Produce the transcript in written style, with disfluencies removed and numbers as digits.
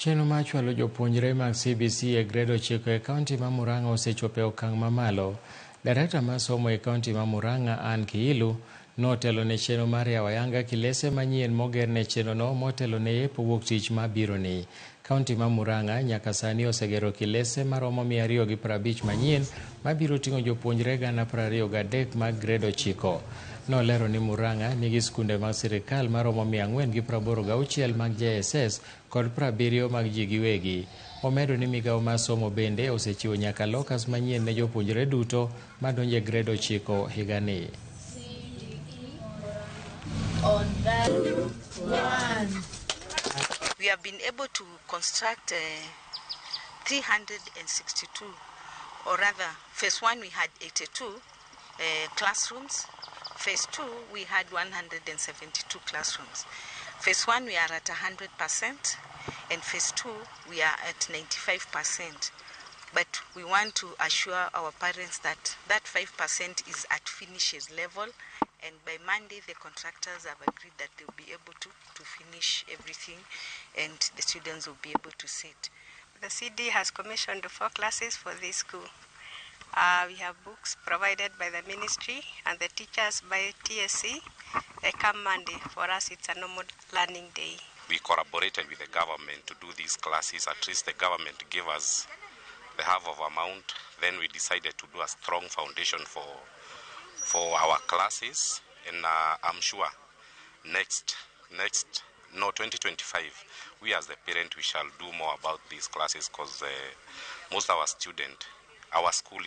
Chenro mar chwalo jopuonjre mag CBC e grade 9 e kaunti ma Murang'a osechopo e okang' mamalo. Darekta mar somo e kaunti ma Murang'a, Ann Kiilu, notelo ne chenro mar yawo ayanga kilese manyien moger ne chenrono motelo ne yepo wuok tich mabironi. Kaunti ma Murang'a nyaka sani osegero kilese maromo 250 manyien mabiro ting'o jopuonjre 23,000 mag grade 9. Nolero ni Murang'a nigi skunde mag sirikal maromo 486 mag JSS kod 70 mag ji giwegi. Omedo ni migawo mar somo bende osechiwo nyaka lokas manyien ne jopuonjre duto madonjo e grade 9 higani. We have been able to construct 362, or rather, phase 1 we had 82 classrooms. Phase 2 we had 172 classrooms. Phase 1 we are at 100%, and phase 2 we are at 95%. But we want to assure our parents that that 5% is at finishes level, and by Monday the contractors have agreed that they'll be able to finish everything and the students will be able to sit. The CD has commissioned 4 classes for this school. We have books provided by the ministry and the teachers by TSC. They come Monday. For us, it's a normal learning day. We collaborated with the government to do these classes. At least the government gave us the half of amount. Then we decided to do a strong foundation for our classes. And I'm sure 2025, we as the parent, we shall do more about these classes, because most of our students, our school is